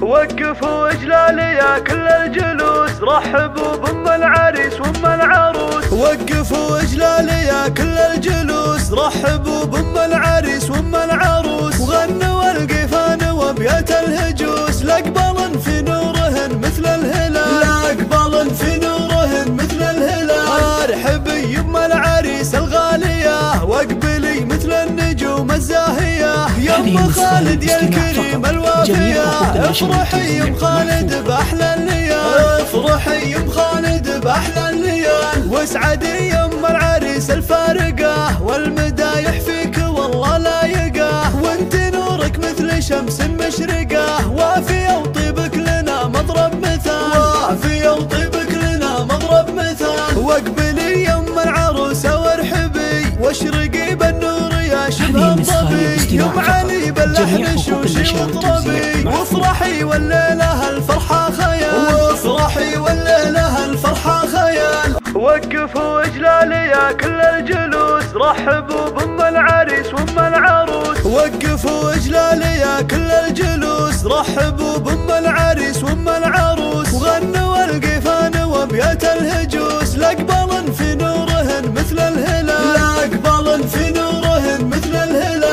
وقفوا اجلالي يا كل الجلوس، رحبوا بام العريس وام العروس. وقفوا اجلالي يا كل الجلوس، رحبوا بام العريس وام العروس. وغنوا القيفان وابيات الهجوس، لاقبل في نورهن مثل الهلال، لاقبل في نورهن مثل الهلال. ارحبي يم العريس الغالية، واقبلي مثل النجوم الزاهية. يم خالد يا الكريم الوافية، افرحي يم خالد باحلى الليال، افرحي يم خالد باحلى الليال. واسعدي يم العريس الفارقة، والمدايح فيك والله لايقة. وانت نورك مثل شمس مشرقة، وافية وطيبك لنا مضرب مثال، وافية وطيبك لنا مضرب مثال. واقبلي يم العروسة وارحبي، واشرقي بالنور يا شبه الظبي. يم علي باللحن شوشي واطربي، وافرحي والليلة الفرحة خيال، وافرحي والليلة الفرحة خيال. وقفوا اجلالي يا كل الجلوس، رحبوا بام العريس وام العروس. وقفوا اجلالي يا كل الجلوس، رحبوا بام العريس وام العروس. وغنوا القيفان وابيات الهجوس، لاقبل في نورهن مثل الهلال، لاقبل في نورهن مثل الهلال.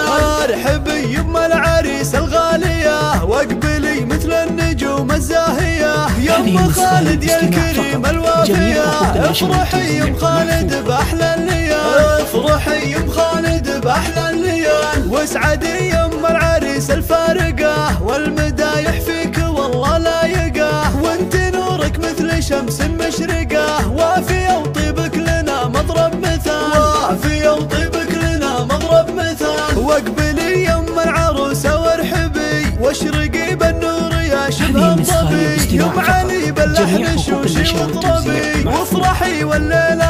ارحبي يم العريس الغالية، واقبلي مثل النجوم الزاهية. يم خالد يا الكريم الوافية، افرحي يم خالد باحلى الليال، افرحي يم خالد باحلى الليال. واسعدي يم العريس الفارقة، والمدايح فيك والله لايقة. وانت نورك مثل شمس مشرقة، وافية وطيبك لنا مضرب مثال، وافية وطيبك لنا مضرب مثال. واقبلي يم العروسة وارحبي، واشرقي بالنور يا شبه الظبي. يم علي باللحن شوشي واطربي، وافرحي والليلة